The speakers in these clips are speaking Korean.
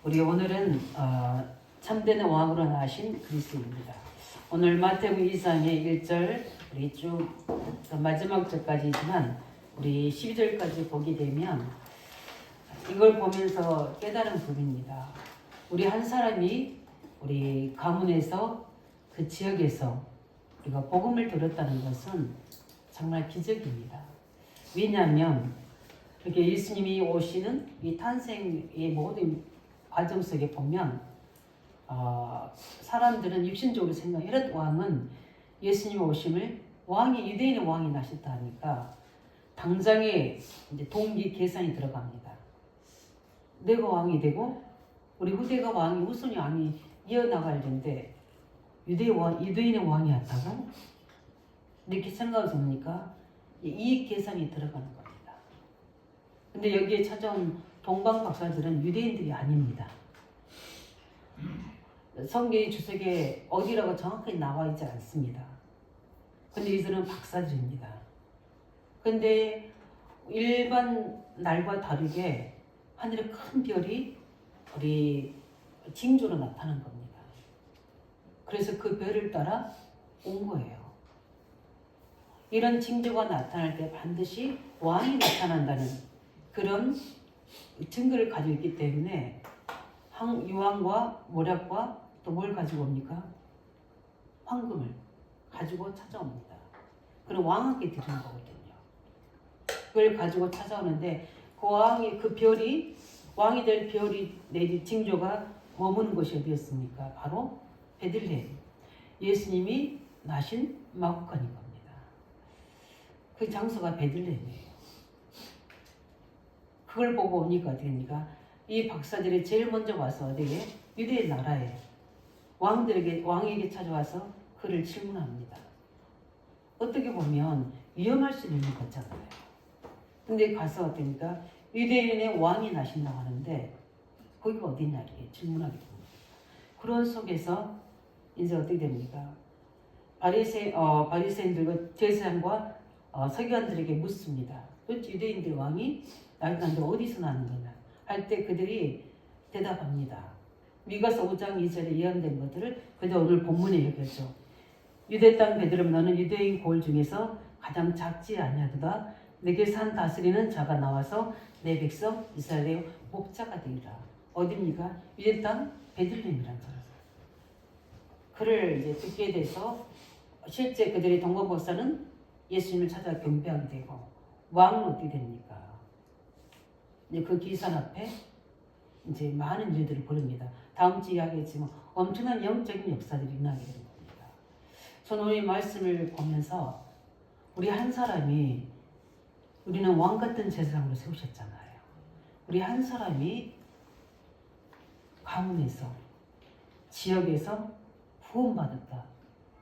우리 오늘은 참되는 왕으로 나신 그리스도입니다. 오늘 마태복음 2장의 1절 우리 쭉 마지막 절까지지만 우리 12절까지 보게 되면 이걸 보면서 깨달은 부분입니다. 우리 한 사람이 우리 가문에서 그 지역에서 우리가 복음을 들었다는 것은 정말 기적입니다. 왜냐하면 이렇게 예수님이 오시는 이 탄생의 모든 과정 속에 보면 사람들은 육신적으로 생각 헤롯 왕은 예수님 오심을 유대인의 왕이 나셨다 하니까 당장에 이제 동기 계산이 들어갑니다. 내가 왕이 되고 우리 후대가 후손이 왕이 이어나갈 텐데 유대인의 왕이 왔다고? 이렇게 생각하지 않습니까? 이익 계산이 들어가는 겁니다. 근데 여기에 찾아온 동방 박사들은 유대인들이 아닙니다. 성경의 주석에 어디라고 정확하게 나와 있지 않습니다. 근데 이들은 박사들입니다. 근데 일반 날과 다르게 하늘에 큰 별이 우리 징조로 나타난 겁니다. 그래서 그 별을 따라 온 거예요. 이런 징조가 나타날 때 반드시 왕이 나타난다는 그런 증거를 가지고 있기 때문에 유황과 모략과 또 뭘 가지고 옵니까? 황금을 가지고 찾아옵니다. 그럼 왕에게 드리는 거거든요. 그걸 가지고 찾아오는데 그 별이 왕이 될 별이 내린 징조가 머무는 곳이 어디였습니까? 바로 베들레헴. 예수님이 나신 마구간인 겁니다. 그 장소가 베들레헴이에요. 그걸 보고 오니까 어떻게 됩니까? 이 박사들이 제일 먼저 와서 어디에? 유대의 나라에 왕에게 찾아와서 그를 질문합니다. 어떻게 보면 위험할 수 있는 거잖아요. 근데 가서 어떻습니까? 유대인의 왕이 나신다고 하는데 거기가 어디냐 이렇게 질문하게 됩니다. 그런 속에서 이제 어떻게 됩니까? 바리새인들과 제사장과 서기관들에게 묻습니다. 도대체 유대인들 왕이 나는데 어디서 나는 거냐 할 때 그들이 대답합니다. 미가서 5장 2절에 예언된 것들을 그저 오늘 본문에 여겼죠. 유대 땅 베들레헴 너는 유대인 고을 중에서 가장 작지 아니하도다. 내게 산 다스리는 자가 나와서 내 백성 이스라엘의 목자가 되리라. 어디입니까? 유대 땅 베들레헴이라는 거예요. 그를 이제 듣게 돼서 실제 그들의 동거 박사는 예수님을 찾아 경배하게 되고 왕은 어떻게 됩니까? 이제 그 기산 앞에 이제 많은 일들을 벌입니다. 다음 주에 이야기했지만 엄청난 영적인 역사들이 일어나게 되는 겁니다. 저는 오늘 말씀을 보면서 우리 한 사람이 우리는 왕 같은 제사장으로 세우셨잖아요. 우리 한 사람이 가문에서 지역에서 구원받았다.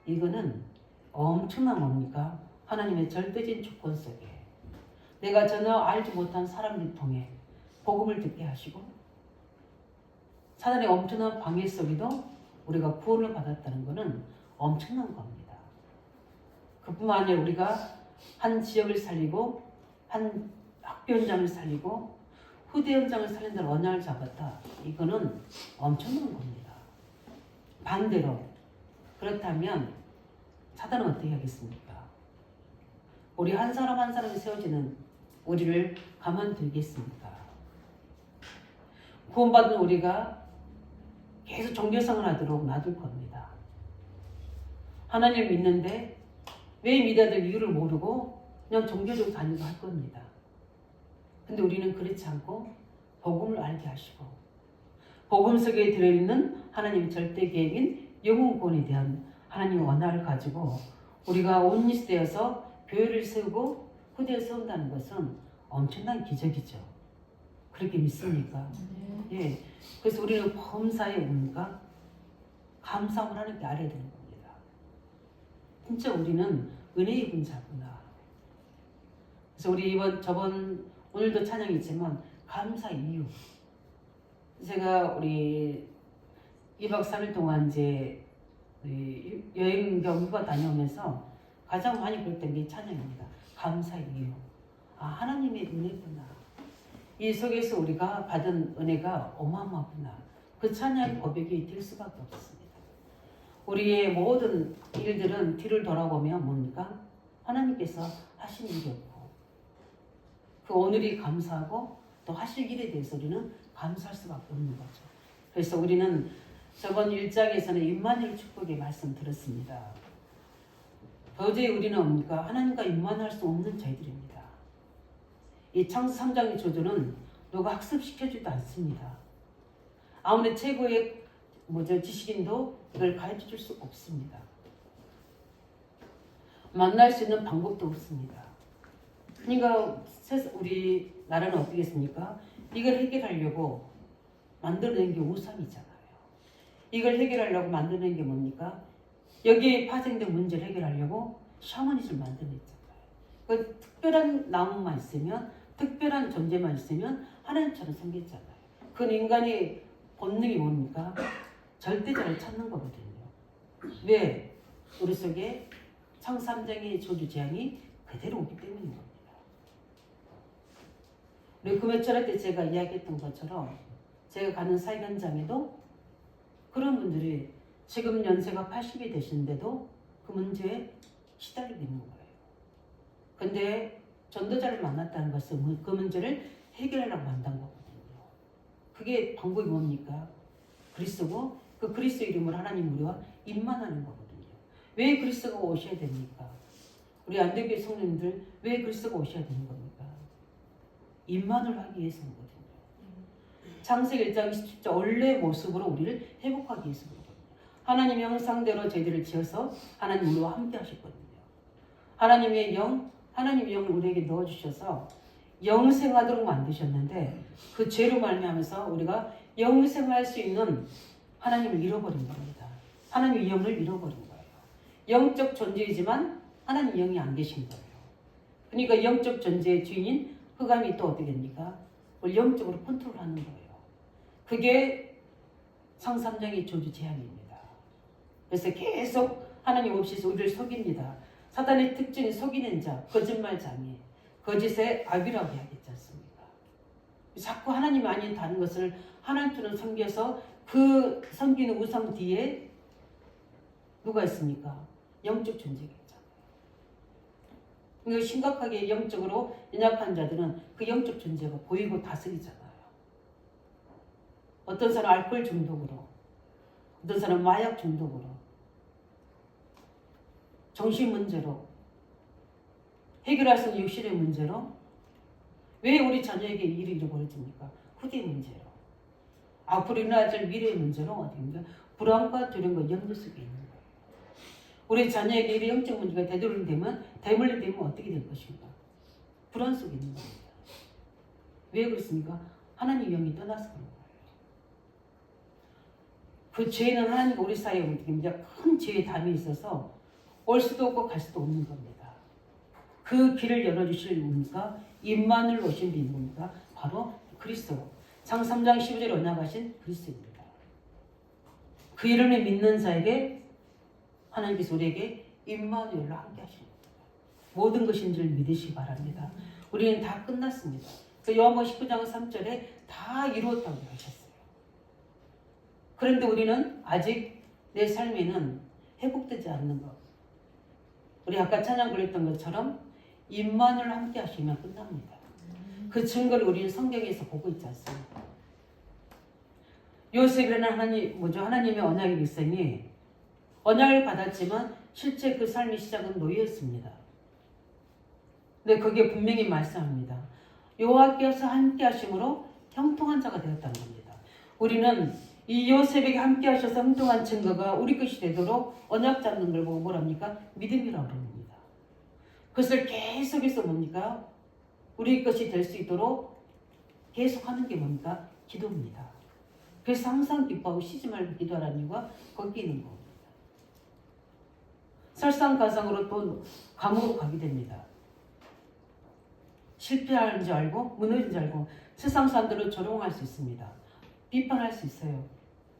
이거는 엄청난 뭡니까? 하나님의 절대적인 조건 속에 내가 전혀 알지 못한 사람을 통해 복음을 듣게 하시고 사단의 엄청난 방해 속에도 우리가 구원을 받았다는 것은 엄청난 겁니다. 그뿐만 아니라 우리가 한 지역을 살리고 한 학교 현장을 살리고 후대 현장을 살린다는 언약을 잡았다. 이거는 엄청난 겁니다. 반대로 그렇다면 사단은 어떻게 하겠습니까? 우리 한 사람 한 사람이 세워지는 우리를 가만두겠습니까? 구원받은 우리가 계속 종교생활 하도록 놔둘 겁니다. 하나님을 믿는데 왜 믿어야 될 이유를 모르고 그냥 종교적으로 다니고 할 겁니다. 근데 우리는 그렇지 않고 복음을 알게 하시고 복음 속에 들어있는 하나님의 절대 계획인 영혼 구원에 대한 하나님의 원한을 가지고 우리가 온리스 되어서 교회를 세우고 후대를 세운다는 것은 엄청난 기적이죠. 그렇게 믿습니까? 예. 그래서 우리는 범사에 뭡니까? 감사함을 하나님께 알아야 되는 겁니다. 진짜 우리는 은혜 입은 자구나. 그래서 우리 오늘도 찬양이 있지만 감사 이유. 제가 우리 2박 3일 동안 이제 여행 겸 휴가 다녀오면서 가장 많이 부르던 게 찬양입니다. 감사 이유. 하나님의 은혜구나. 이 속에서 우리가 받은 은혜가 어마어마하구나. 그 찬양의 고백이 될 수밖에 없습니다. 우리의 모든 일들은 뒤를 돌아보면 뭡니까? 하나님께서 하신 일이었고 그 오늘이 감사하고 또 하실 일에 대해서 우리는 감사할 수밖에 없는 거죠. 그래서 우리는 저번 1장에서는 임마누엘 축복의 말씀 들었습니다. 도저히 우리는 뭡니까? 하나님과 임마누엘 수 없는 자들입니다. 이 창세 3장의 조조는 누가 학습시켜주지도 않습니다. 아무리 최고의 지식인도 이걸 가르쳐줄 수 없습니다. 만날 수 있는 방법도 없습니다. 그러니까 우리 나라는 어떻겠습니까? 이걸 해결하려고 만들어낸 게 우상이잖아요. 이걸 해결하려고 만들어낸 게 뭡니까? 여기에 파생된 문제를 해결하려고 샤머니즘을 만들어냈잖아요. 그 특별한 나무만 있으면, 특별한 존재만 있으면 하나님처럼 생겼잖아요. 그 인간의 본능이 뭡니까? 절대자를 찾는 거거든요. 왜? 우리 속에 창세 3장의 저주 재앙이 그대로 오기 때문인 겁니다. 우리 금요철 때 제가 이야기했던 것처럼 제가 가는 사역 현장에도 그런 분들이 지금 연세가 80이 되시는데도 그 문제에 시달리고 있는 거예요. 근데 전도자를 만났다는 것은 그 문제를 해결하려고 만난 거거든요. 그게 방법이 뭡니까? 그리스도고 그 그리스도 이름으로 하나님 우리와 임만하는 거거든요. 왜 그리스도가 오셔야 됩니까? 우리 안되교회 성도님들 왜 그리스도가 오셔야 되는 겁니까? 임만을 하기 위해서거든요. 창세기 1장 27절 원래 모습으로 우리를 회복하기 위해서 그러거든요. 하나님의 형상대로 저희들을 지어서 하나님 우리와 함께 하셨거든요. 하나님의 영을 우리에게 넣어주셔서 영생하도록 만드셨는데 그 죄로 말미암아서 우리가 영생할 수 있는 하나님을 잃어버린 겁니다. 하나님의 영을 잃어버린 거예요. 영적 존재이지만 하나님 영이 안 계신 거예요. 그러니까 영적 존재의 주인인 흑암이 또 어떻게 됩니까? 그걸 영적으로 컨트롤하는 거예요. 그게 창세3장의 저주 재앙입니다. 그래서 계속 하나님 없이 우리를 속입니다. 사단의 특징이 속이는 자, 거짓말장애, 거짓의 악이라고 이야기했지 않습니까? 자꾸 하나님이 아닌 다른 것을 하나님처럼 섬겨서 그 섬기는 우상 뒤에 누가 있습니까? 영적 존재가 있잖아요. 그러니까 심각하게 영적으로 연약한 자들은 그 영적 존재가 보이고 다스리잖아요. 어떤 사람 알코올 중독으로, 어떤 사람 마약 중독으로, 정신 문제로, 해결할 수 없는 육신의 문제로, 왜 우리 자녀에게 일이 벌어집니까? 후대 문제로, 앞으로 일어날 미래의 문제로 어디입니까? 불안과 두려움과 염려 속에 있는 거예요. 우리 자녀에게 일의 영적 문제가 되돌림되면 어떻게 될 것인가? 불안 속에 있는 겁니다. 왜 그렇습니까? 하나님 영이 떠나서 그런 거예요. 그 죄는 하나님과 우리 사이에 큰 죄의 담이 있어서 올 수도 없고 갈 수도 없는 겁니다. 그 길을 열어주실 뭡니까? 임마누엘 오신 분이 뭡니까? 바로 그리스도. 창세 3장 15절에 언약하신 그리스도입니다. 그 이름을 믿는 자에게 하나님께서 우리에게 임마누엘로 함께 하십니다. 모든 것인 줄 믿으시기 바랍니다. 우리는 다 끝났습니다. 그 요한복음 19장 3절에 다 이루었다고 하셨어요. 그런데 우리는 아직 내 삶에는 회복되지 않는 것. 우리 아까 찬양 불렀던 것처럼 임마누엘 함께 하시면 끝납니다. 그 증거를 우리는 성경에서 보고 있지 않습니까? 요셉이라는 하나님의 언약의 백성이 언약을 받았지만 실제 그 삶의 시작은 노예였습니다. 근데 거기에 분명히 말씀합니다. 여호와께서 함께 하심으로 형통한 자가 되었다는 겁니다. 우리는 이 요셉에게 함께 하셔서 형통한 증거가 우리 것이 되도록 언약 잡는 걸 보고 뭐랍니까? 믿음이라고 합니다. 그것을 계속해서 뭡니까? 우리 것이 될 수 있도록 계속하는 게 뭡니까? 기도입니다. 그래서 항상 기뻐하고 쉬지 말고 기도하라는 이유가 거기 있는 겁니다. 설상가상으로 또 감옥으로 가게 됩니다. 실패하는 줄 알고 무너진 줄 알고 세상 사람들을 조롱할 수 있습니다. 비판할 수 있어요.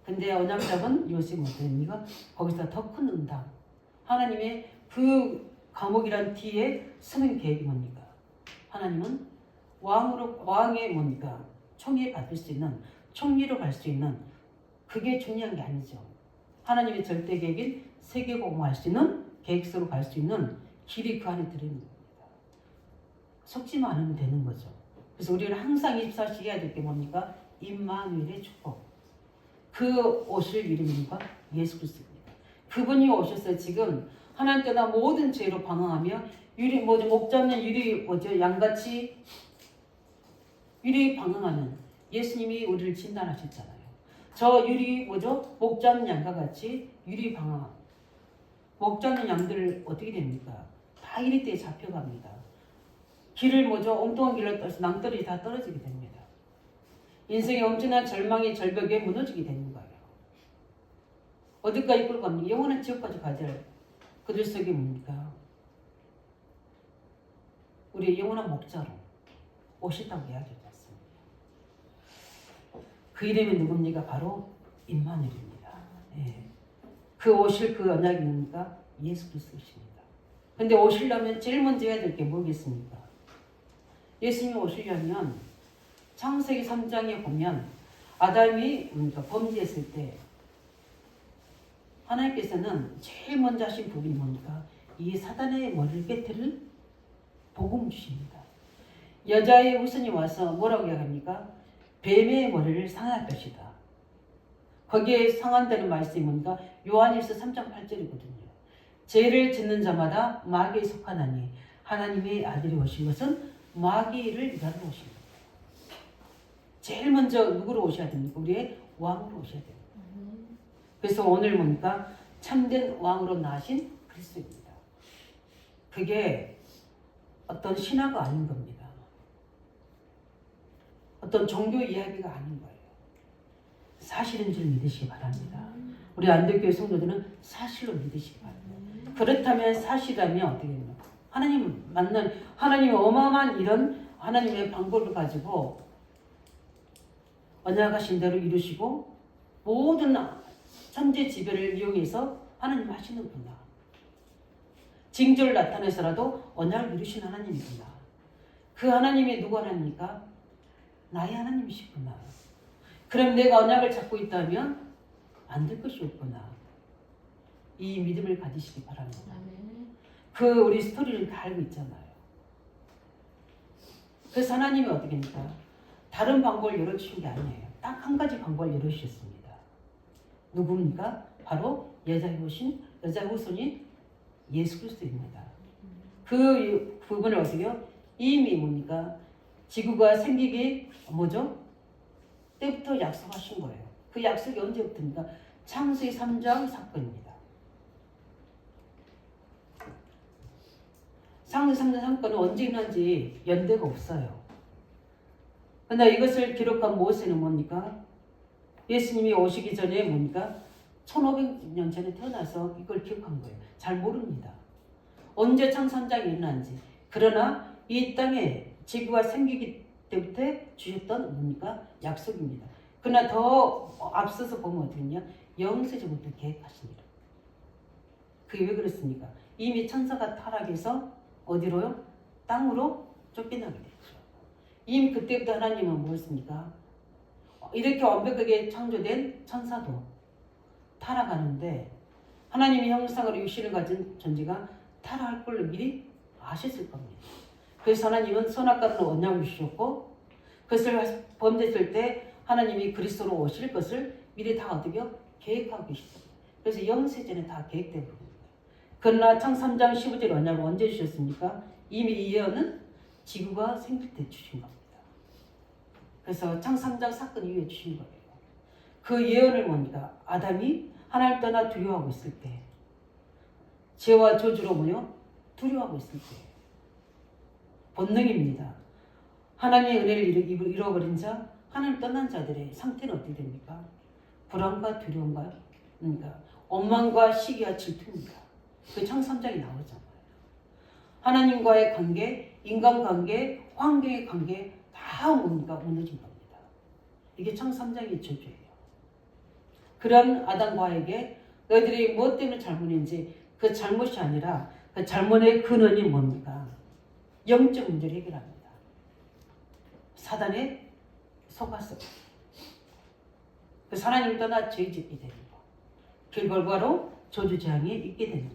근데 언약 잡은 요셉은 어떻습니까? 거기서 더 큰 응답. 하나님의 그 감옥이란 뒤에 숨은 계획이 뭡니까? 하나님은 왕의 뭡니까? 총리 받을 수 있는, 총리로 갈 수 있는, 그게 중요한 게 아니죠. 하나님의 절대 계획인 세계복음할 수 있는, 계획서로 갈 수 있는 길이 그 안에 들어있는 겁니다. 속지만 않으면 되는 거죠. 그래서 우리는 항상 24시 해야 될 게 뭡니까? 임마누엘의 축복. 그 오실 이름입니까? 예수 그리스도입니다. 그분이 오셔서 지금 하나님 때나 모든 죄로 방황하며 목 잡는 양같이 방황하는 예수님이 우리를 진단하셨잖아요. 저 목 잡는 양과 같이 방황. 목 잡는 양들 어떻게 됩니까? 다 이리 때에 잡혀갑니다. 길을 엉뚱한 길로 떠서 낭떠러지 다 떨어지게 됩니다. 인생의 엄청난 절망의 절벽에 무너지게 되는 거예요. 어디까지 끌고 갑니까? 영원한 지옥까지 가될 그들 속에 뭡니까? 우리의 영원한 목자로 오셨다고 이야기하지 않습니다. 그 이름이 누굽니까? 바로 임마누엘입니다. 예. 그 오실 그 언약이 뭡니까? 예수 그리스도십니다. 근데 오시려면 제일 먼저 해야 될 게 뭐겠습니까? 예수님이 오시려면 창세기 3장에 보면 아담이 범죄했을 때 하나님께서는 제일 먼저 하신 부분이 뭡니까? 이 사단의 머리를 깨트릴 복음을 주십니다. 여자의 후손이 와서 뭐라고 이야기합니까? 뱀의 머리를 상할 것이다. 거기에 상한다는 말씀이 뭡니까? 요한일서 3장 8절이거든요. 죄를 짓는 자마다 마귀에 속하나니 하나님의 아들이 오신 것은 마귀를 일하러 오신 겁니다. 제일 먼저 누구로 오셔야 됩니까? 우리의 왕으로 오셔야 됩니다. 그래서 오늘 뭡니까? 참된 왕으로 나신 그리스도입니다. 그게 어떤 신화가 아닌 겁니다. 어떤 종교 이야기가 아닌 거예요. 사실인 줄 믿으시기 바랍니다. 우리 안동교회 성도들은 사실로 믿으시기 바랍니다. 그렇다면 사실이라면 어떻게 됩니까? 하나님의 어마어마한 이런 하나님의 방법을 가지고 언약하신 대로 이루시고 모든 천재지변을 이용해서 하나님 하시는구나. 징조를 나타내서라도 언약을 이루신 하나님이구나. 그 하나님이 누구 하나님입니까? 나의 하나님이시구나. 그럼 내가 언약을 잡고 있다면 안 될 것이 없구나. 이 믿음을 가지시기 바랍니다. 그 우리 스토리를 다 알고 있잖아요. 그래서 하나님이 어떻게 합니까? 다른 방법을 열어주신 게 아니에요. 딱 한 가지 방법을 열어주셨습니다. 누굽니까? 바로 여자의 후손인 예수 그리스도입니다. 그 부분을 어떻게요? 이미 뭡니까? 지구가 생기기 때부터 약속하신 거예요. 그 약속이 언제부터입니까? 창세기 3장 사건입니다. 창세기 3장 사건은 언제 일어난지 연대가 없어요. 그러나 이것을 기록한 모세는 뭡니까? 예수님이 오시기 전에 뭡니까? 1500년 전에 태어나서 이걸 기억한 거예요. 잘 모릅니다. 언제 창삼장이 일어난지. 그러나 이 땅에 지구가 생기기 때부터 주셨던 뭡니까? 약속입니다. 그러나 더 앞서서 보면 어떻게냐? 영세전부터 계획하십니다. 그게 왜 그렇습니까? 이미 천사가 타락해서 어디로요? 땅으로 쫓겨나게 됐죠. 이미 그때부터 하나님은 뭐였습니까? 이렇게 완벽하게 창조된 천사도 타락하는데 하나님의 형상으로 육신을 가진 존재가 타락할 걸로 미리 아셨을 겁니다. 그래서 하나님은 선악과는 언약을 주셨고 그것을 범죄했을 때 하나님이 그리스도로 오실 것을 미리 다 어떻게 계획하고 계십니다. 그래서 영세전에 다 계획된 부분입니다. 그러나 창 3장 15절 언약을 언제 주셨습니까? 이미 이 예언은 지구가 생길 때 주신 겁니다. 그래서 창 3장 사건 이후에 주신 거예요. 그 예언을 뭡니까? 아담이 하나님 떠나 두려워하고 있을 때 죄와 저주로 두려워하고 있을 때 본능입니다. 하나님의 은혜를 잃어버린 자, 하나님 떠난 자들의 상태는 어떻게 됩니까? 불안과 두려움과 그러니까 원망과 시기와 질투입니다. 그 창 3장이 나오잖아요. 하나님과의 관계, 인간관계, 환경의 관계 다 뭡니까? 무너진 겁니다. 이게 창 3장의 저주예요. 그런 아담과에게 너희들이 무엇 때문에 잘못인지 그 잘못이 아니라 그 잘못의 근원이 뭡니까? 영적 문제를 해결합니다. 사단에 속았어. 그 하나님을 떠나 죄 짓게 되는 거. 그 결과로 저주재앙에 있게 되는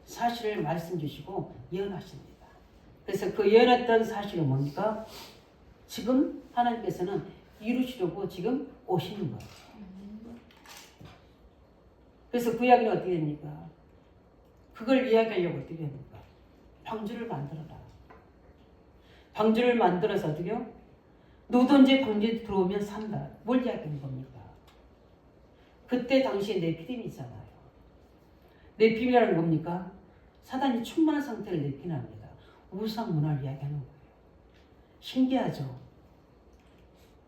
사실을 말씀 주시고 예언하십니다. 그래서 그 예언했던 사실은 뭡니까? 지금 하나님께서는 이루시려고 지금 오시는 거예요. 그래서 그 이야기는 어떻게 됩니까? 그걸 이야기하려고 어떻게 됩니까? 방주를 만들어라. 방주를 만들어서 어떻게요? 누구든지 방주에 들어오면 산다. 뭘 이야기하는 겁니까? 그때 당시에 네피림이잖아요. 네피림이라는 겁니까? 사단이 충만한 상태를 네피림합니다. 우상 문화를 이야기하는 거예요. 신기하죠?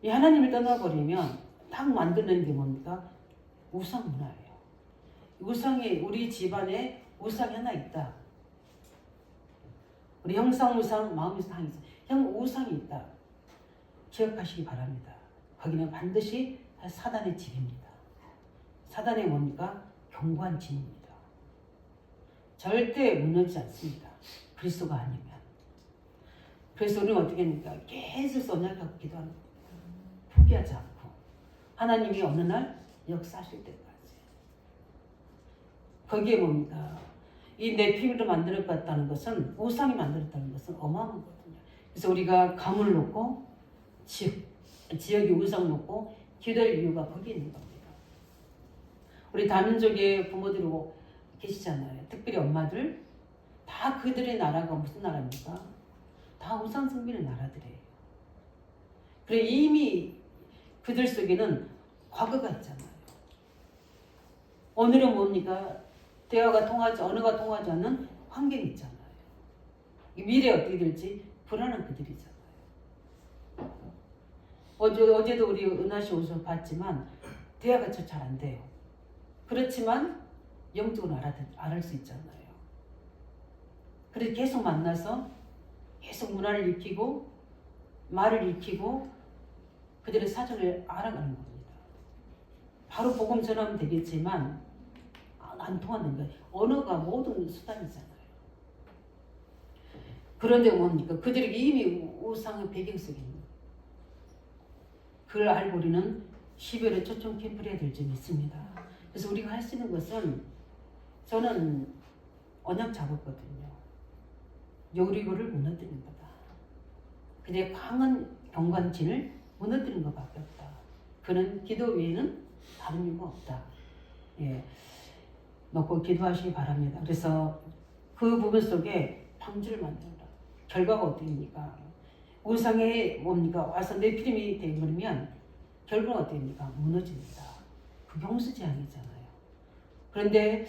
이 하나님을 떠나버리면 딱 만드는 게 뭡니까? 우상 문화예요. 우상이 우리 집안에 우상이 하나 있다. 우리 형상 우상, 마음 우상이 있어. 형 우상이 있다. 기억하시기 바랍니다. 거기는 반드시 사단의 집입니다. 사단의 뭡니까? 견고한 집입니다. 절대 무너지지 않습니다. 그리스도가 아니면. 그래서 우리는 어떻게 합니까? 계속 언약하고 기도하는 겁니다. 포기하지 않고 하나님이 어느 날 역사하실 때까지. 거기에 뭡니까? 이 네피림으로 만들었다는 것은 우상이 만들었다는 것은 어마어마하거든요. 그래서 우리가 감을 놓고 지역에 우상 놓고 기도할 이유가 거기에 있는 겁니다. 우리 다민족의 부모들이 계시잖아요. 특별히 엄마들 다 그들의 나라가 무슨 나라입니까? 다 우상 숭배의 나라들이에요. 그래 이미 그들 속에는 과거가 있잖아요. 오늘은 뭡니까? 대화가 통하지 언어가 통하지 않는 환경이 있잖아요. 미래에 어떻게 될지 불안한 그들이잖아요. 어제도 우리 은하씨 옷을 봤지만 대화가 잘 안 돼요. 그렇지만 영적으로 알을 수 있잖아요. 그래서 계속 만나서 계속 문화를 익히고 말을 익히고 그들의 사정을 알아가는 겁니다. 바로 복음 전하면 되겠지만 안 통하는 거예요. 언어가 모든 수단이잖아요. 그런데 뭡니까? 그들에게 이미 우상의 배경 속에 있는 거예요. 그걸 알고 우리는 12월에 초청 캠프를 해야 될 점이 있습니다. 그래서 우리가 할 수 있는 것은 저는 언약 잡았거든요. 여리고를 무너뜨리는 거다. 그냥 강한 경관진을 무너뜨리는 것밖에 없다. 그는 기도 외에는 다른 이유가 없다. 예, 놓고 기도하시기 바랍니다. 그래서 그 부분 속에 방주를 만든다. 결과가 어떻습니까? 우상에 뭡니까? 와서 네피림이 되버리면 결과가 어떻습니까? 무너집니다. 그게 홍수재앙이잖아요. 그런데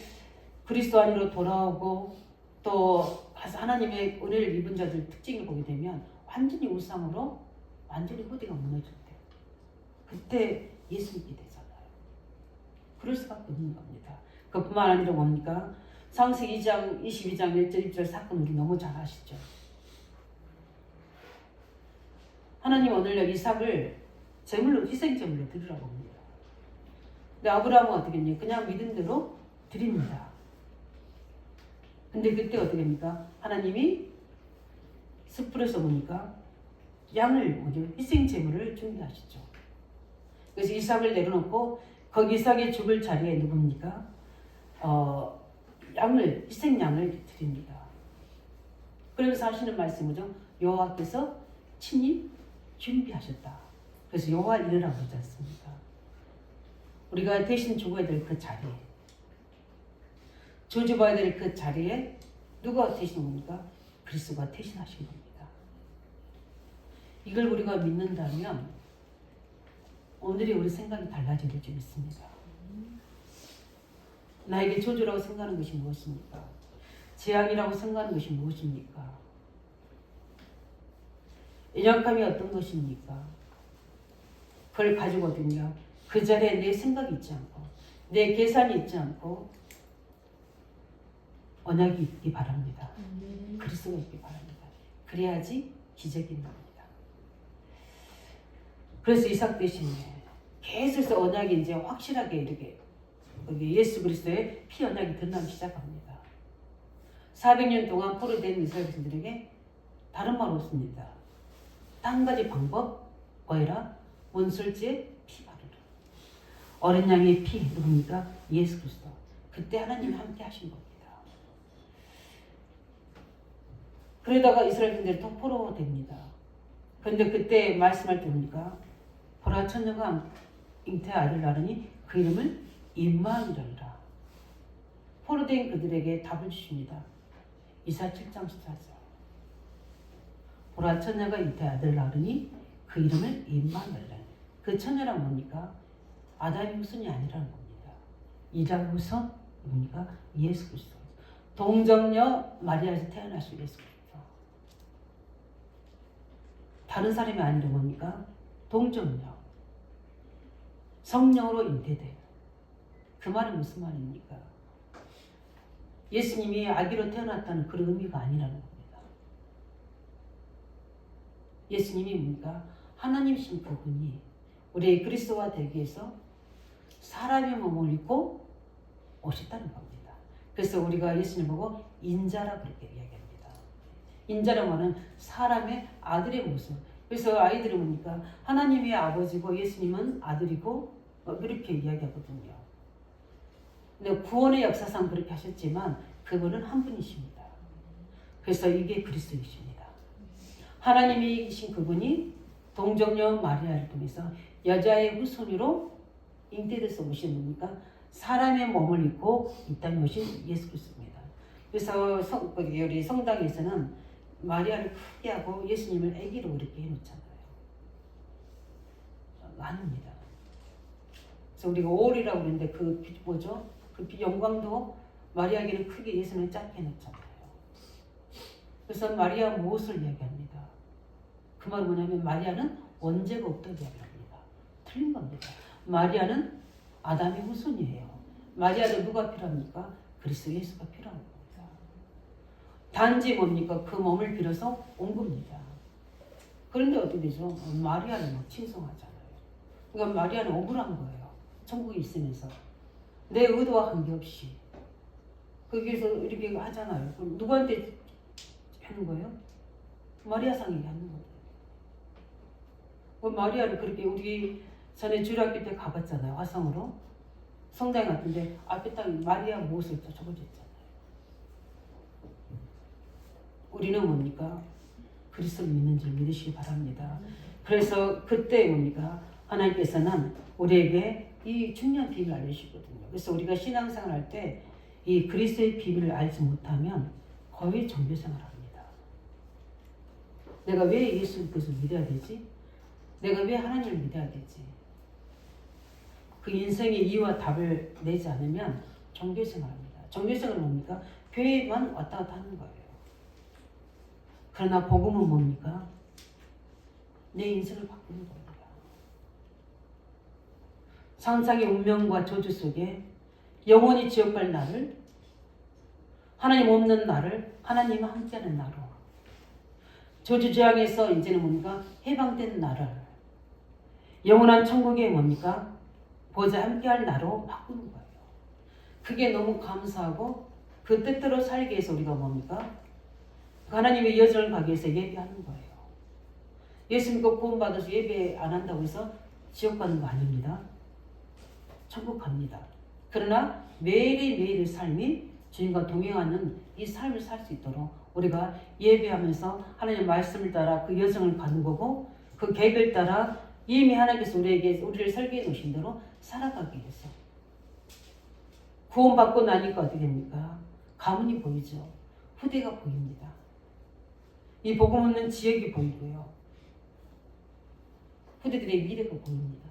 그리스도 안으로 돌아오고 또 하나님의 은혜를 입은 자들 특징을 보게 되면 완전히 우상으로 완전히 후대가 무너질 때 그때 예수 믿게 되잖아요. 그럴 수밖에 없는 겁니다. 그뿐만 아니라 뭡니까? 창세기 2장 22장 1절 2절 사건 우리 너무 잘 아시죠? 하나님 오늘날 이삭을 제물로 희생제물로 드리라고 합니다. 근데 아브라함은 어떻게 했냐? 그냥 믿은 대로 드립니다. 근데 그때 어떻게 합니까? 하나님이 숯불에서 보니까 양을 희생제물을 준비하시죠. 그래서 이삭을 내려놓고 거기 이삭이 죽을 자리에 누굽니까? 희생양을 드립니다. 그러면서 하시는 말씀이죠. 여호와께서 친히 준비하셨다. 그래서 여호와 이르라고 하지 않습니까? 우리가 대신 죽어야 될 그 자리에, 저주받아야 될 그 자리에 누가 대신 옵니까? 그리스도가 대신하신 겁니다. 이걸 우리가 믿는다면 오늘의 우리 생각이 달라질 줄 믿습니다. 나에게 저주라고 생각하는 것이 무엇입니까? 재앙이라고 생각하는 것이 무엇입니까? 연약함이 어떤 것입니까? 그걸 가지고든요. 그 자리에 내 생각이 있지 않고 내 계산이 있지 않고 언약이 있기 바랍니다. 그리스도가 있기 바랍니다. 그래야지 기적이 납니다. 그래서 이삭 대신에 계속해서 언약이 이제 확실하게 이렇게 예수 그리스도의 피 언약이 드러나기 시작합니다. 400년 동안 포로된 이스라엘 백성들에게 다른 말 없습니다. 한 가지 방법, 뭐해라? 원술제 피 바르라. 어린 양의 피 누굽니까? 예수 그리스도. 그때 하나님이 함께 하신 겁니다. 그러다가 이스라엘인들이 또 포로됩니다. 그런데 그때 말씀할 때 뭡니까? 보라 처녀가 잉태 아들 낳으니 그 이름을 임마누엘이라. 포로된 그들에게 답을 주십니다. 이사 7장 14절. 보라 처녀가 잉태 아들 낳으니 그 이름을 임마누엘이라. 그 처녀란 뭡니까? 아담의 후손이 아니라는 겁니다. 이장 후손 뭡니까? 예수 그리스도. 동정녀 마리아에서 태어나신 예수 그리스도. 다른 사람이 아니라 뭡니까? 동정녀. 성령으로 잉태돼요. 그 말은 무슨 말입니까? 예수님이 아기로 태어났다는 그런 의미가 아니라는 겁니다. 예수님이 뭡니까? 하나님이신 그분이 우리의 그리스도와 되기 위해서 사람의 몸을 입고 오셨다는 겁니다. 그래서 우리가 예수님 보고 인자라 그렇게 이야기합니다. 인자란 말은 사람의 아들의 모습. 그래서 아이들은 뭡니까? 하나님이 아버지고 예수님은 아들이고 그렇게 이야기하거든요. 근데 구원의 역사상 그렇게 하셨지만 그분은 한 분이십니다. 그래서 이게 그리스도이십니다. 하나님이신 그분이 동정녀 마리아를 통해서 여자의 후손으로 잉태돼서 오신 뭡니까? 사람의 몸을 입고 이 땅에 오신 예수 그리스도입니다. 그래서 우리 성당에서는 마리아를 크게 하고 예수님을 아기로 이렇게 해놓잖아요. 아닙니다. 그래서 우리가 오리라고 그러는데 그 뭐죠? 그 영광도 마리아에게는 크게, 예수는 작게 해놓잖아요. 그래서 마리아 무엇을 이야기합니다. 그 말은 뭐냐면 마리아는 원죄가 없다고 이야기합니다. 틀린 겁니다. 마리아는 아담의 후손이에요. 마리아는 누가 필요합니까? 그리스도 예수가 필요한 겁니다. 단지 뭡니까? 그 몸을 빌어서 온 겁니다. 그런데 어떻게 되죠? 마리아는 막 칭송하잖아요. 그러니까 마리아는 억울한 거예요. 천국에 있으면서. 내 의도와 관계없이. 거기에서 이렇게 하잖아요. 그럼 누구한테 하는 거예요? 마리아상에게 하는 거예요. 마리아를 그렇게 우리 전에 주일학교 때 가봤잖아요. 화성으로. 성당 같은데 앞에 딱 마리아 무엇을 적어져 있잖아요. 우리는 뭡니까? 그리스도를 믿는 줄 믿으시기 바랍니다. 그래서 그때 뭡니까? 하나님께서는 우리에게 이 중요한 비밀을 알려주시거든요. 그래서 우리가 신앙생활 할 때 이 그리스도의 비밀을 알지 못하면 거의 종교생활을 합니다. 내가 왜 예수 그리스도를 믿어야 되지? 내가 왜 하나님을 믿어야 되지? 그 인생의 이유와 답을 내지 않으면 종교생활합니다. 종교생활은 뭡니까? 교회만 왔다 갔다 하는 거예요. 그러나 복음은 뭡니까? 내 인생을 바꾸는 겁니다. 상상의 운명과 저주 속에 영원히 지옥 갈 나를, 하나님 없는 나를 하나님과 함께하는 나로, 저주 재앙에서 이제는 뭡니까? 해방된 나를 영원한 천국에 뭡니까? 보좌 함께할 나로 바꾸는 거예요. 그게 너무 감사하고 그 뜻대로 살기 위해서 우리가 뭡니까? 하나님의 여정을 가기 위해서 예배하는 거예요. 예수 믿고 구원받아서 예배 안 한다고 해서 지옥 가는 거 아닙니다. 천국 갑니다. 그러나 매일의 삶이 주님과 동행하는 이 삶을 살 수 있도록 우리가 예배하면서 하나님의 말씀을 따라 그 여정을 가는 거고, 그 계획을 따라 이미 하나님께서 우리를 설계해 놓으신 대로 살아가기 위해서. 구원받고 나니까 어떻게 됩니까? 가문이 보이죠. 후대가 보입니다. 이 복음 없는 지역이 보이고요. 후대들의 미래가 보입니다.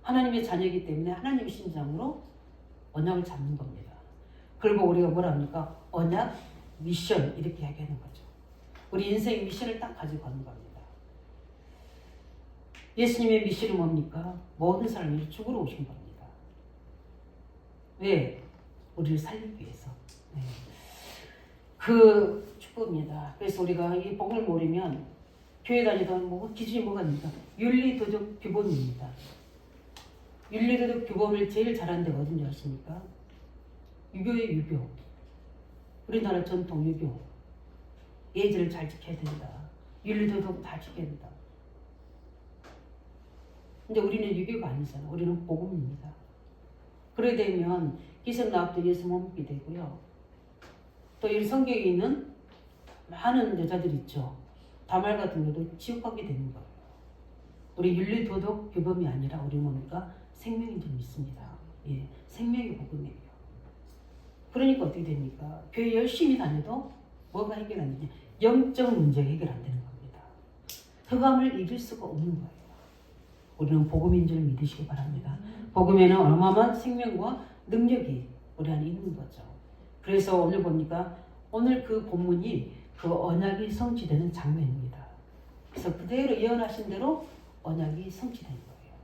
하나님의 자녀이기 때문에 하나님의 심장으로 언약을 잡는 겁니다. 그리고 우리가 뭐라 합니까? 언약, 미션 이렇게 이야기하는 거죠. 우리 인생의 미션을 딱 가지고 가는 겁니다. 예수님의 미션이 뭡니까? 모든 사람이 죽으러 오신 겁니다. 왜? 우리를 살리기 위해서. 네. 그 축복입니다. 그래서 우리가 이 복을 모르면 교회 다니던 기준이 뭐가 있습니까? 윤리도덕 규범입니다. 윤리도덕 규범을 제일 잘하는 데가 어딘지 아십니까? 유교의 유교. 우리나라 전통 유교. 예절을 잘 지켜야 된다. 윤리도덕 다 지킨다. 근데 우리는 유교가 아니잖아. 우리는 복음입니다. 그러게 되면 기생나합도 예수 못 믿게 되고요. 또 이 성경에 있는 많은 여자들 있죠. 다말 같은 것도 지옥 가게 되는 거예요. 우리 윤리도덕 규범이 아니라 우리 뭡니까? 생명인 줄 믿습니다. 예, 생명의 복음이에요. 그러니까 어떻게 됩니까? 교회 열심히 다녀도 뭐가 해결 안 되냐? 영적 문제가 해결 안 되는 겁니다. 흑암을 이길 수가 없는 거예요. 우리는 복음인 줄 믿으시기 바랍니다. 복음에는 어마어마한 생명과 능력이 우리 안에 있는 거죠. 그래서 오늘 보니까 오늘 그 본문이 그 언약이 성취되는 장면입니다. 그래서 그대로 예언하신 대로 언약이 성취된 거예요.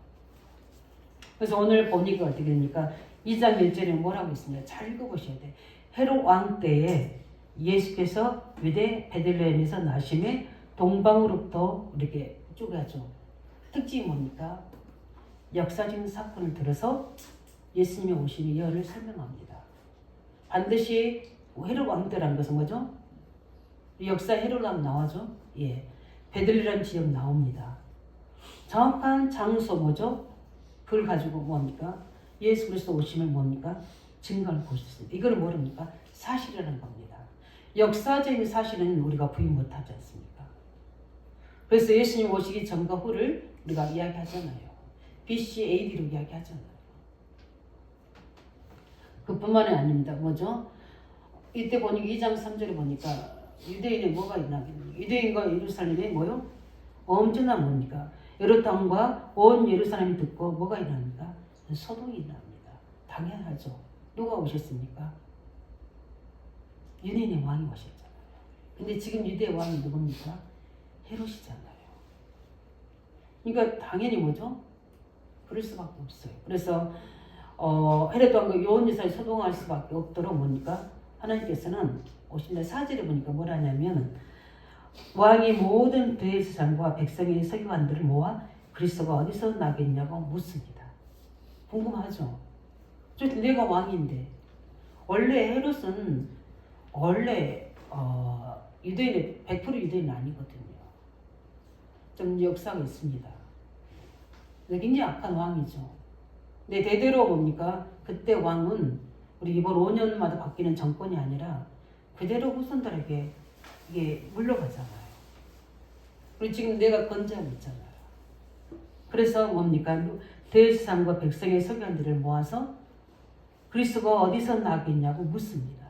그래서 오늘 보니까 어떻게 됩니까? 2장 1절에 뭐라고 있습니까? 잘 읽어보셔야 돼. 헤롯 왕 때에 예수께서 유대 베들레헴에서 나심에 동방으로부터 이렇게 쭉 가죠. 특징이 뭡니까? 역사적인 사건을 들어서 예수님의 오심의 예언을 설명합니다. 반드시 헤롯 왕 때라는 것은 뭐죠? 역사 헤롯 왕 나와죠? 예, 베들레헴 지역 나옵니다. 정확한 장소 뭐죠? 그걸 가지고 뭡니까? 예수 그리스도 오심을 뭡니까? 증거를 보셨습니다. 이거는 뭐랍니까? 사실이라는 겁니다. 역사적인 사실은 우리가 부인 못하지 않습니까? 그래서 예수님 오시기 전과 후를 우리가 이야기하잖아요. BC, AD로 이야기하잖아요. 그뿐만이 아닙니다. 뭐죠? 이때 보니까 2장 3절에 보니까 유대인에 뭐가 있나? 유대인과 예루살렘에 뭐요? 엄청난 뭡니까? 여러 땅과 온 예루살렘이 듣고 뭐가 일어납니까? 소동이 일어납니다. 당연하죠. 누가 오셨습니까? 유대인의 왕이 오셨잖아요. 근데 지금 유대 왕이 누굽니까? 헤롯이잖아요. 그러니까 당연히 뭐죠? 그럴 수밖에 없어요. 그래서 헤롯 왕과 요한예사에 소동할 수밖에 없도록 뭡니까? 하나님께서는 오신다. 4절에 보니까 뭐라냐면 왕이 모든 대제사장과 백성의 서기관들을 모아 그리스도가 어디서 나겠냐고 묻습니다. 궁금하죠? 내가 왕인데 원래 헤롯은 원래 유대인의 100% 유대인은 아니거든요. 좀 역사가 있습니다. 굉장히 악한 왕이죠. 근데 대대로 뭡니까? 그때 왕은 우리 이번 5년마다 바뀌는 정권이 아니라 그대로 후손들에게 이게 물러가잖아요. 그리고 지금 내가 건재하고 있잖아요. 그래서 뭡니까? 대제사장과 백성의 서기관들을 모아서 그리스도가 어디서 나겠냐고 묻습니다.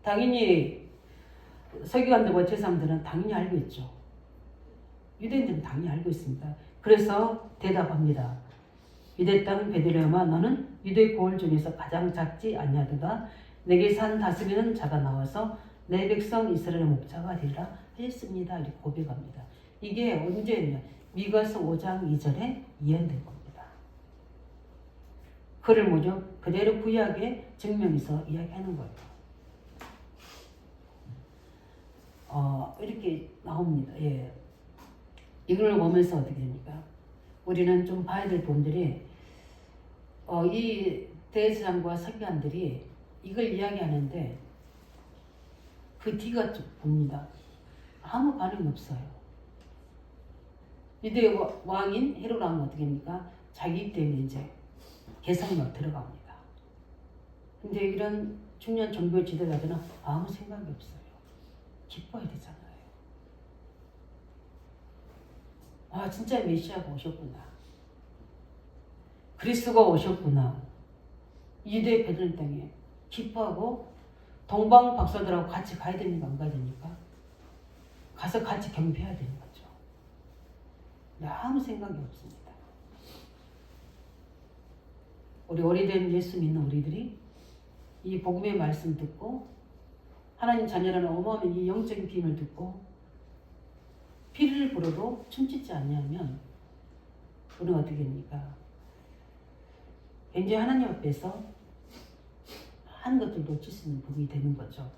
당연히 서기관들과 제사장들은 당연히 알고 있죠. 유대인들은 당연히 알고 있습니다. 그래서 대답합니다. 유대 땅 베들레헴아 너는 유대 고을 중에서 가장 작지 아니하도다. 내게 산 다스리는 자가 나와서 내 백성 이스라엘의 목자가 되리라 하였습니다. 이렇게 고백합니다. 이게 언제냐? 미가서 5장 2절에 예언된 겁니다. 그를 뭐죠? 그대로 구약에 증명해서 이야기하는 거예요. 이렇게 나옵니다. 예. 이걸 보면서 어떻게 됩니까? 우리는 좀 봐야 될 부분들이 이 대제사장과 서기관들이 이걸 이야기하는데 그 뒤가 좀 봅니다. 아무 반응이 없어요. 유대 왕인 헤롯 왕은 어떻게 합니까? 자기 때문에 이제 개성이 막 들어갑니다. 근데 이런 중요한 종교 지도자들은 아무 생각이 없어요. 기뻐야 되잖아요. 아, 진짜 메시아가 오셨구나. 그리스도가 오셨구나. 유대 베들레헴 땅에 기뻐하고 동방 박사들하고 같이 가야 됩니까? 안 가야 됩니까? 가서 같이 경배해야 되는 거죠. 아무 생각이 없습니다. 우리 오래된 예수 믿는 우리들이 이 복음의 말씀 듣고 하나님 자녀라는 어마어마한 이 영적인 비밀을 듣고 피를 불어도 춤추지 않냐면 우리는 어떻게 됩니까? 굉장히 하나님 앞에서 한 것들 놓칠 수 있는 부분이 되는 거죠.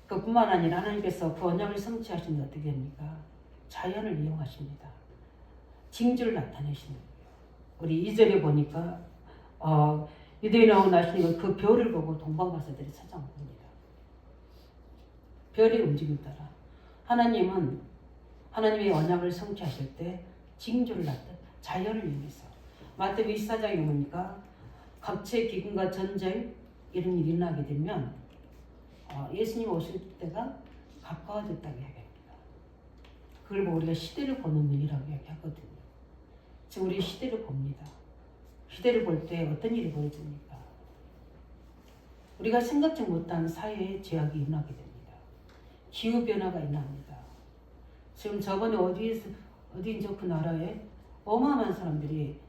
그뿐만 아니라 하나님께서 그 언약을 성취하시는데 어떻게 됩니까? 자연을 이용하십니다. 징조를 나타내시는 거예요. 우리 2절에 보니까 유대인하고 나시는 그 별을 보고 동방박사들이 찾아옵니다. 별의 움직임 따라 하나님은 하나님의 언약을 성취하실 때 징조를 났던 자연을 이용해서 마태복음 24장에 보니까 갑체 기근과 전쟁 이런 일이 일어나게 되면 예수님 오실 때가 가까워졌다고 이야기합니다. 그걸 보고 우리가 시대를 보는 눈이라고 이야기하거든요. 지금 우리 시대를 봅니다. 시대를 볼 때 어떤 일이 벌어집니까? 우리가 생각지 못한 사회의 제약이 일어나게 됩니다. 기후변화가 일어납니다. 지금 저번에 어디인지 그 나라에 어마어마한 사람들이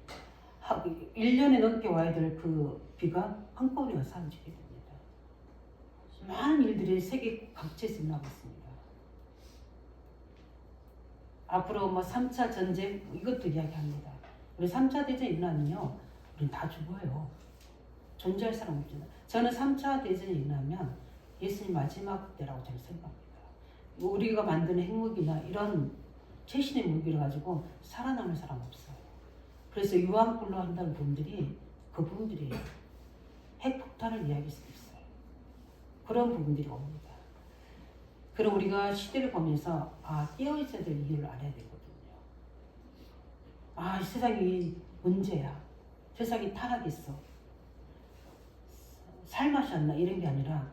1년에 넘게 와야 될 그 비가 한꺼번에 와서 사라지게 됩니다. 많은 일들이 세계 각지에서 일어나고 있습니다. 앞으로 3차 전쟁 이것도 이야기합니다. 우리 3차 대전이 일어나면요, 우리는 다 죽어요. 존재할 사람 없잖아요. 저는 3차 대전이 일어나면 예수님 마지막 때라고 저는 생각합니다. 우리가 만드는 핵무기나 이런 최신의 무기를 가지고 살아남을 사람 없어요. 그래서 유황불로 한다는 부분들이 그 부분들이에요. 핵폭탄을 이야기할 수 있어요. 그런 부분들이 옵니다. 그럼 우리가 시대를 보면서 깨어있어야 될 이유를 알아야 되거든요. 이 세상이 문제야. 세상이 타락했어. 살맛이 안 나. 이런 게 아니라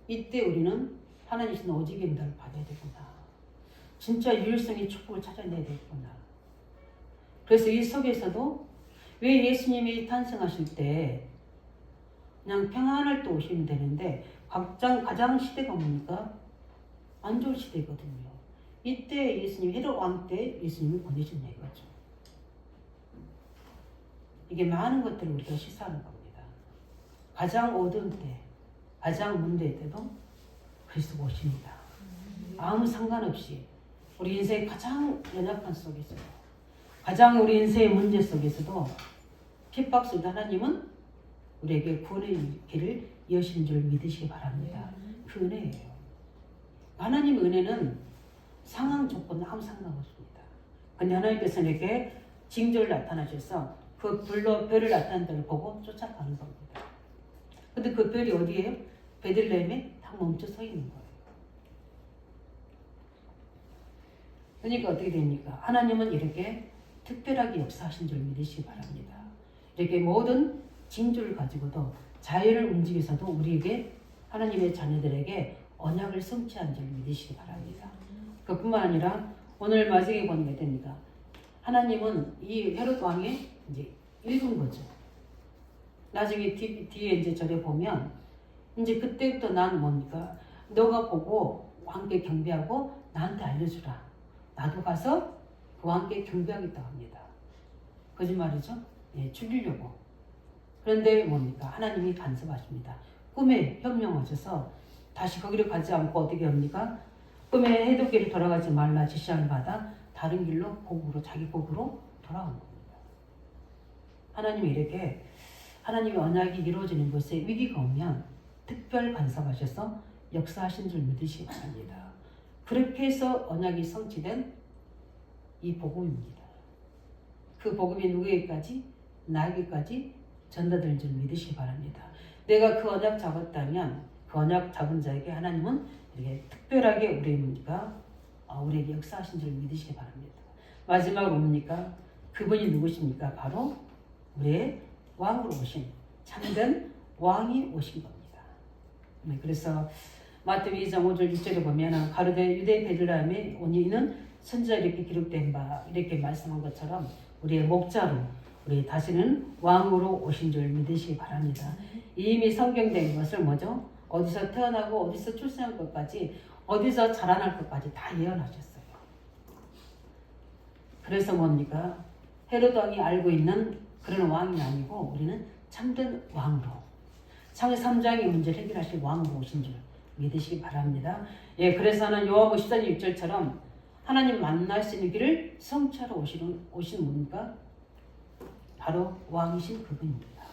이때 우리는 하나님 신 오직의 응답을 받아야 되구나. 진짜 유일성의 축복을 찾아내야 되구나. 그래서 이 속에서도 왜 예수님이 탄생하실 때 그냥 평안할 때 오시면 되는데 가장 시대가 뭡니까? 안 좋은 시대거든요. 이때 예수님 헤롯 왕 때 예수님을 보내셨네 이거죠. 이게 많은 것들을 우리가 시사하는 겁니다. 가장 어두운 때, 가장 문제일 때도 그리스도가 오십니다. 아무 상관없이 우리 인생의 가장 연약한 속에서도, 가장 우리 인생의 문제 속에서도 핍박 속에도 하나님은 우리에게 구원의 길을 여신 줄 믿으시기 바랍니다. 그 은혜예요. 하나님의 은혜는 상황 조건은 아무 상관없습니다. 근데 하나님께서 이렇게 징조를 나타나셔서 그 불로 별을 나타난 데를 보고 쫓아가는 겁니다. 근데 그 별이 어디예요? 베들레헴에 딱 멈춰 서 있는 거예요. 그러니까 어떻게 됩니까? 하나님은 이렇게 특별하게 역사하신 줄 믿으시기 바랍니다. 이렇게 모든 징조를 가지고도 자연을 움직여서도 우리에게 하나님의 자녀들에게 언약을 성취한 줄 믿으시기 바랍니다. 그뿐만 아니라 오늘 마지막에 보는 게 됩니다. 하나님은 이 헤롯 왕의 이제 읽은 거죠. 나중에 뒤에 이제 절에 보면 이제 그때부터 난 뭡니까? 너가 보고 왕께 경배하고 나한테 알려주라. 나도 가서 그 왕께 경배하겠다고 합니다. 거짓말이죠? 죽이려고. 그런데 뭡니까? 하나님이 간섭하십니다. 꿈에 현명하셔서 다시 거기로 가지 않고 어떻게 합니까? 꿈에 해돋기를 돌아가지 말라 지시함을 받아 다른 길로 자기 복으로 돌아온 겁니다. 하나님이 이렇게 하나님의 언약이 이루어지는 곳에 위기가 오면 특별 간섭하셔서 역사하신 줄 믿으시기 바랍니다. 그렇게 해서 언약이 성취된 이 복음입니다. 그 복음이 누구에게까지? 나에게까지 전달될 줄 믿으시기 바랍니다. 내가 그 언약 잡았다면 그 언약 잡은 자에게 하나님은 이렇게 특별하게 우리에게 역사하신 줄 믿으시기 바랍니다. 마지막으로 뭡니까? 그분이 누구십니까? 바로 우리의 왕으로 오신 참된 왕이 오신 겁니다. 그래서 마태복음 2장 5절 6절에 보면 가로되 유대 베들레헴에 온 이는 선지자 이렇게 기록된 바 이렇게 말씀한 것처럼 우리의 목자로 우리 다시는 왕으로 오신 줄 믿으시기 바랍니다. 이미 성경된 것을 뭐죠? 어디서 태어나고 어디서 출생할 것까지 어디서 자라날 것까지 다 예언하셨어요. 그래서 뭡니까? 헤롯 왕이 알고 있는 그런 왕이 아니고 우리는 참된 왕으로 창세기 3장의 문제를 해결하실 왕으로 오신 줄 믿으시기 바랍니다. 그래서 하는 요한복음 14장 6절처럼 하나님 만날 수 있는 길을 성취하러 오신 분과 바로 왕이신 그분입니다.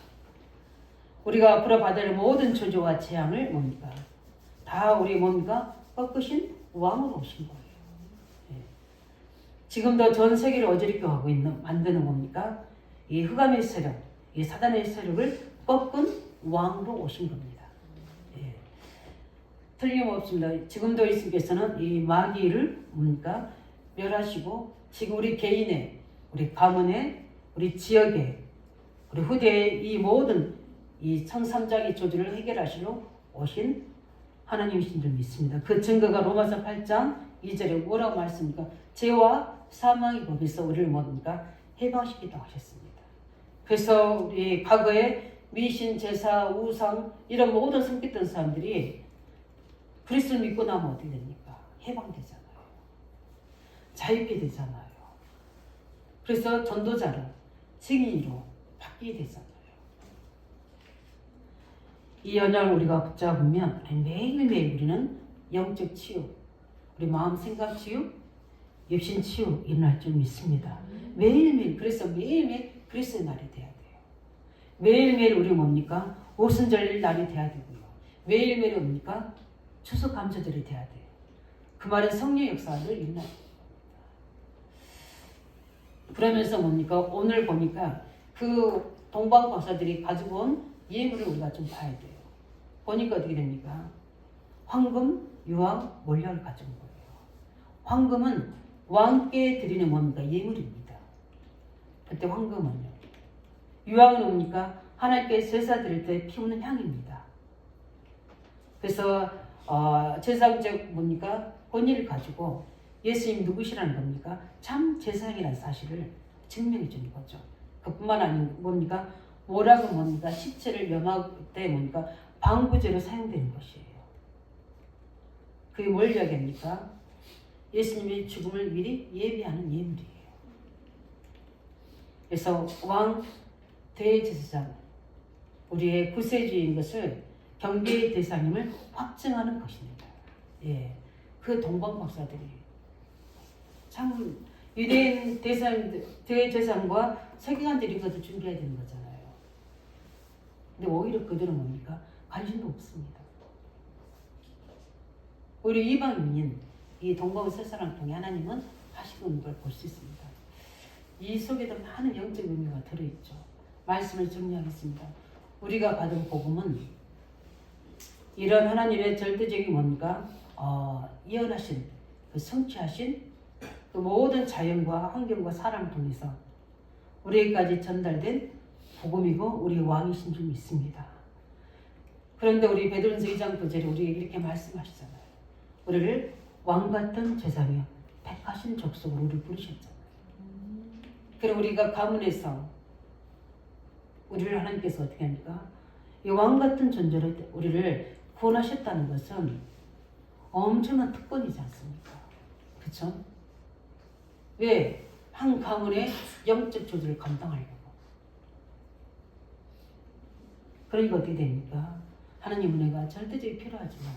우리가 앞으로 받을 모든 저주와 재앙을 뭡니까? 다 우리 뭡니까? 꺾으신 왕으로 오신 거예요. 지금도 전 세계를 어지럽게 하고 만드는 뭡니까? 이 흑암의 세력, 이 사단의 세력을 꺾은 왕으로 오신 겁니다. 틀림없습니다. 지금도 예수님께서는 이 마귀를 뭡니까? 멸하시고 지금 우리 개인의, 우리 가문의, 우리 지역의, 우리 후대의 이 모든 이 청삼자기 조직을 해결하시러 오신 하나님이신 줄 믿습니다. 그 증거가 로마서 8장 2절에 뭐라고 말씀입니까? 죄와 사망의 법에서 우리를 뭡니까? 해방시키다고 하셨습니다. 그래서 우리 과거에 미신, 제사, 우상 이런 모든 섬겼던 사람들이 그리스도를 믿고 나면 어떻게 됩니까? 해방되잖아요. 자유케 되잖아요. 그래서 전도자로, 증인으로 바뀌게 되잖아요. 이 언약을 우리가 붙잡으면 매일매일 우리는 영적 치유, 우리 마음 생각 치유, 육신 치유 일어날 줄 믿습니다. 매일매일, 그래서 매일매일 그리스도의 날이 돼야 돼요. 매일매일 우리 뭡니까? 오순절 날이 돼야 되고요. 매일매일 뭡니까? 추수감사절이 돼야 돼요. 그 말은 성령 역사를 일어나야 돼요. 그러면서 뭡니까? 오늘 보니까 그 동방 박사들이 가지고 온 예물을 우리가 좀 봐야 돼요. 보니까 어떻게 됩니까? 황금, 유황, 몰약을 가져온 거예요. 황금은 왕께 드리는 뭡니까? 예물입니다. 그때 황금은요. 유황은 뭡니까? 하나님께 제사 드릴 때 피우는 향입니다. 그래서 제사적 뭡니까? 권위를 가지고 예수님 누구시라는 겁니까? 참 제사장이라는 사실을 증명해 주는 거죠. 그뿐만 아니고 뭡니까? 모락은 뭡니까? 시체를 염할 때 뭡니까? 방부제로 사용되는 것이에요. 그게 뭘 이야기합니까? 예수님의 죽음을 미리 예비하는 예물이에요. 그래서 왕 대제사장, 우리의 구세주인 것을 경배의 대상임을 확증하는 것입니다. 예, 그 동방 박사들이 참 유대인 대제사장과 서기관들이 그것을 준비해야 되는 거잖아요. 근데 오히려 그들은 뭡니까? 관심도 없습니다. 오히려 이방인인 이 동방 세사람을 통해 하나님은 하시는 걸 볼 수 있습니다. 이 속에도 많은 영적 의미가 들어있죠. 말씀을 정리하겠습니다. 우리가 받은 복음은 이런 하나님의 절대적인 뭡니까? 예언하신, 그 성취하신 그 모든 자연과 환경과 사람을 통해서 우리에게까지 전달된 복음이고 우리 왕이신 줄 믿습니다. 그런데 우리 베드로전서 2장 9절에 우리에게 이렇게 말씀하시잖아요. 우리를 왕같은 제사며 택하신 족속으로 우리를 부르셨잖아요. 그리고 우리가 가문에서 우리를 하나님께서 어떻게 합니까? 이 왕같은 존재로 우리를 구원하셨다는 것은 엄청난 특권이지 않습니까? 그렇죠? 왜? 한 가문의 영적 조직을 감당하려고. 그러니까 어떻게 됩니까? 하나님 은혜가 절대적이 필요하지만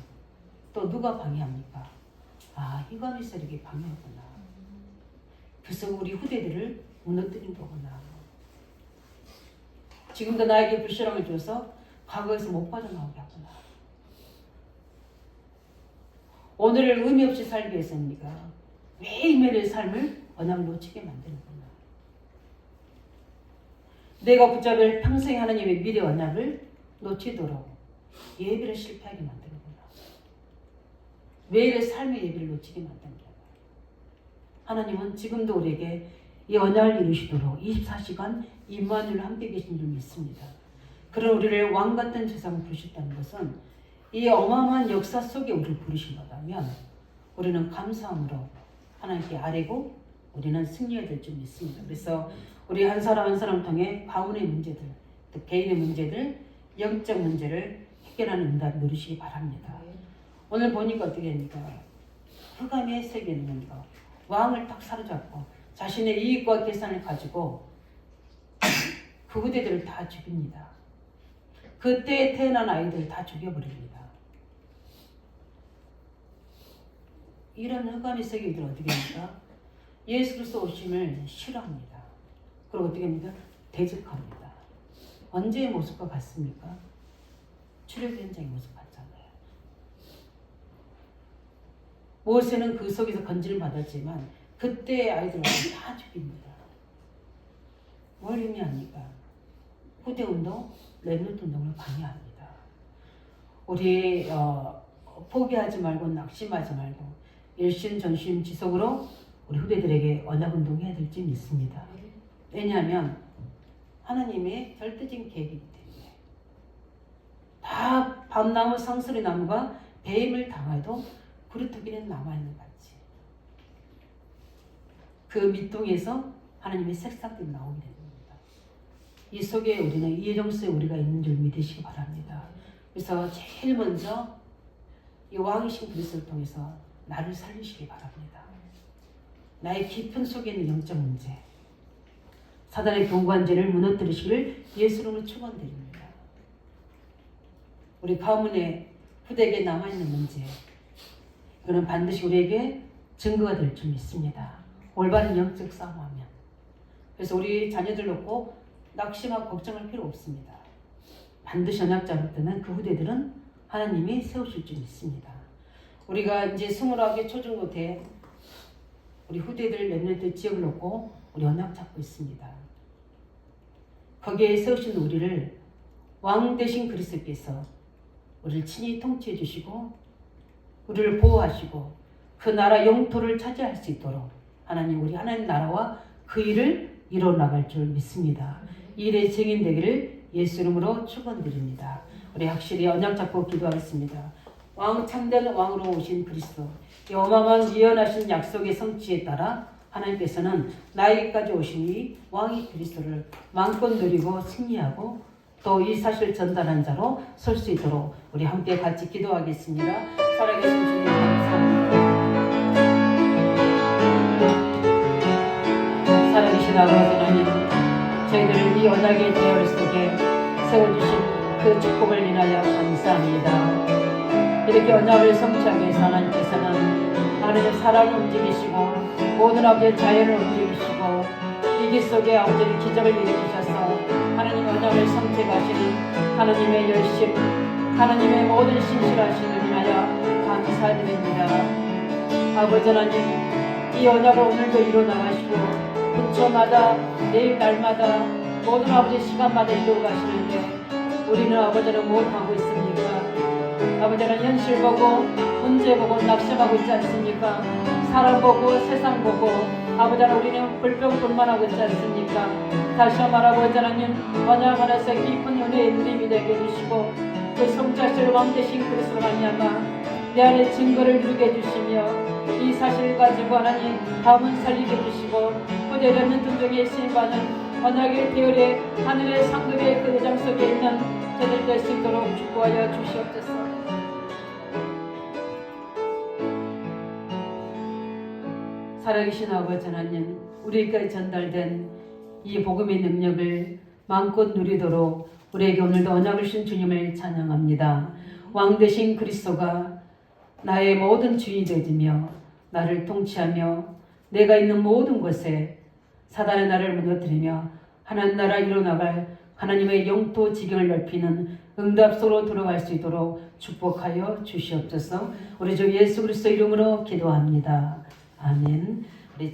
또 누가 방해합니까? 휘감이 세력이 방해하구나. 그래서 우리 후대들을 무너뜨린 거구나. 지금도 나에게 불신앙을 줘서 과거에서 못 빠져나오게 하구나. 오늘을 의미 없이 살기 위해서입니까? 매일매일의 삶을 언약을 놓치게 만드는구나. 내가 붙잡을 평생 하나님의 미래 언약을 놓치도록 예배를 실패하게 만드는구나. 매일의 삶의 예배를 놓치게 만든다. 하나님은 지금도 우리에게 이 언약을 이루시도록 24시간 임마누엘 함께 계신 줄 믿습니다. 그런 우리를 왕같은 제사장을 부르셨다는 것은 이 어마어마한 역사 속에 우리를 부르신 거라면 우리는 감사함으로 하나님께 아뢰고 우리는 승리해야 될 줄 믿습니다. 그래서 우리 한 사람 한 사람 통해 가문의 문제들, 또 개인의 문제들, 영적 문제를 해결하는 응답 누리시기 바랍니다. 오늘 보니까 어떻게 됩니까? 흑암의 세계는 뭡니까? 왕을 딱 사로잡고 자신의 이익과 계산을 가지고 그 후대들을 다 죽입니다. 그때 태어난 아이들을 다 죽여버립니다. 이런 흑암의 세계들은 어떻게 합니까? 예수 그리스도 오심을 싫어합니다. 그리고 어떻게 합니까? 대적합니다. 언제의 모습과 같습니까? 출애굽 현장의 모습 같잖아요. 모세는 그 속에서 건진을 받았지만 그때 아이들을 다 죽입니다. 뭘 의미합니까? 후대 운동, 렘넌트 운동을 방해합니다. 우리 포기하지 말고 낙심하지 말고 일심 전심 지속으로 우리 후대들에게 언약 운동해야 될지 믿습니다. 왜냐하면 하나님의 절대적인 계획이기 때문에 다 밤나무 상수리 나무가 배임을 당해도 그루터기는 남아있는 같이 그 밑동에서 하나님의 색상들이 나오게 됩니다. 이 속에 우리는 이 정수에 우리가 있는 줄 믿으시기 바랍니다. 그래서 제일 먼저 이 왕이신 그리스도를 통해서 나를 살리시기 바랍니다. 나의 깊은 속에 있는 영적 문제, 사단의 경관제를 무너뜨리시기를 예수로 축원드립니다. 우리 가문의 후대에게 남아있는 문제, 이거는 반드시 우리에게 증거가 될 줄 믿습니다. 올바른 영적 싸움하면. 그래서 우리 자녀들 놓고 낙심하고 걱정할 필요 없습니다. 반드시 언약 잡을 때는 그 후대들은 하나님이 세우실 줄 믿습니다. 우리가 이제 20개 초중고 때 우리 후대들 몇몇 지역을 놓고 우리 언약 잡고 있습니다. 거기에 세우신 우리를 왕 되신 그리스도께서 우리를 친히 통치해 주시고 우리를 보호하시고 그 나라 영토를 차지할 수 있도록 하나님 우리 하나님 나라와 그 일을 이뤄나갈 줄 믿습니다. 이 일의 증인 되기를 예수 이름으로 축원드립니다. 우리 확실히 언약 잡고 기도하겠습니다. 왕 참된 왕으로 오신 그리스도, 이 어마어마한 예언하신 약속의 성취에 따라 하나님께서는 나에게까지 오신 이 왕이 그리스도를 마음껏 누리고 승리하고 또 이 사실을 전달한 자로 설 수 있도록 우리 함께 같이 기도하겠습니다. 살아계신 주님 감사합니다. 살아계신 아버지 하나님, 저희들을 이 언약의 대열 속에 세워주신 그 축복을 인하여 감사합니다. 이렇게 언약을 성취하기 위해서 하나님께서는 하나님의 사랑을 움직이시고 모든 아버지의 자연을 움직이시고 이 길 속에 아버지의 기적을 일으키셔서 하나님 언약을 성취하시는 하나님의 열심, 하나님의 모든 신실하심을 인하여 감사드립니다. 아버지 하나님, 이 언약을 오늘도 이루어나가시고 분초마다 내일 날마다 모든 아버지 시간마다 이루어가시는데 우리는 아버지는 못하고 있습니까? 아버지는 현실 보고 문제 보고 낙심하고 있지 않습니까? 사람 보고 세상 보고 아버지는 우리는 불평불만하고 있지 않습니까? 다시 말하고 하나님 언약 안에서 깊은 은혜의 누림이 되게 해주시고 그 성자실 왕 되신 그리스도로 말미암아 내 안에 증거를 누리게 해주시며 이 사실을 가지고 하나님 다음은 살리게 해주시고 후대 렘넌트 중에 쓰임받는 언약의 대열에 하늘의 상급의 그 대장 속에 있는 저들 될 수 있도록 축복하여 주시옵소서. 살아계신 아버지 하나님, 우리에게 전달된 이 복음의 능력을 마음껏 누리도록 우리에게 오늘도 언약을 주신 주님을 찬양합니다. 왕 되신 그리스도가 나의 모든 주인이 되지며 나를 통치하며 내가 있는 모든 곳에 사단의 나라를 무너뜨리며 하나님 나라 이뤄나갈 하나님의 영토 지경을 넓히는 응답소로 들어갈 수 있도록 축복하여 주시옵소서. 우리 주 예수 그리스도 이름으로 기도합니다. 아멘. 우리